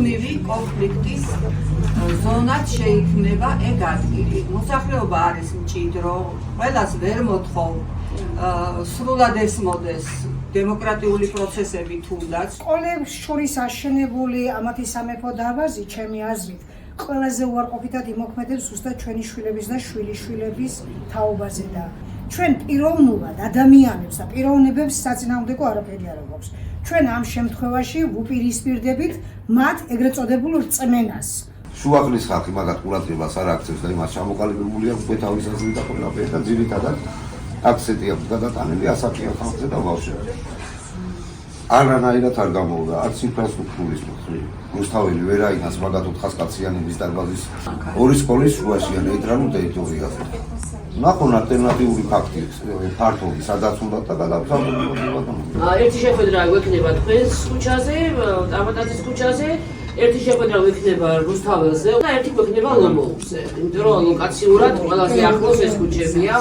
მუდმივი კონფლიქტის ზონად შეიქმნება ეგ ადგილი. მოსახლეობა არის მჭიდრო, ყველას ვერ მოთხოვ სრულად ესმოდეს დემოკრატიული პროცესები თუნდაც. სკოლებს შორის აშენებული ამათი სამეფო დარბაზი, ჩემი აზრით, ყველაზე უარყოფითად იმოქმედებს ზუსტად ჩვენი შვილების და შვილიშვილების თაობაზე და ჩვენ პიროვნულად ადამიანებს და პიროვნებებს საწინააღმდეგო არაფერი არ გვაქვს. ჩვენ ამ შემთხვევაში ვუპირისპირდებით მათ ეგრეთ წოდებულ რწმენას. შუახლის ხალხი მაგათ ყურადღებას არ აქცევს და იმას ჩამოყალიბებულია უკვე თავის აზრით და ყველაფერი და ძირითადად აქცენტი აქვს გადატანილი ასაკიან ხალხზე და ბავშვებზე. არანაირად არ გამოვიდა არც ინფრასტრუქტურის მხრივ. რუსთაველი ვერ აიღოს მაგათ 400-კაციანების დარბაზის ორი სკოლის შუაშია ნეიტრალურ ტერიტორიაზე. ნახონ ალტერნატიული ფართობი, სადაც უნდა და გადავსაბუთებოდი. ერთი შეხვედრა გვექნება თქვენს ქუჩაზე, ტამატაძის ქუჩაზე, ერთი შეხვედრა გვექნება რუსთაველზე და ერთი გვექნება ლომოულზე. იმიტომ რომ ლოკაციურად ყველაზე ახლოს ეს ქუჩებია.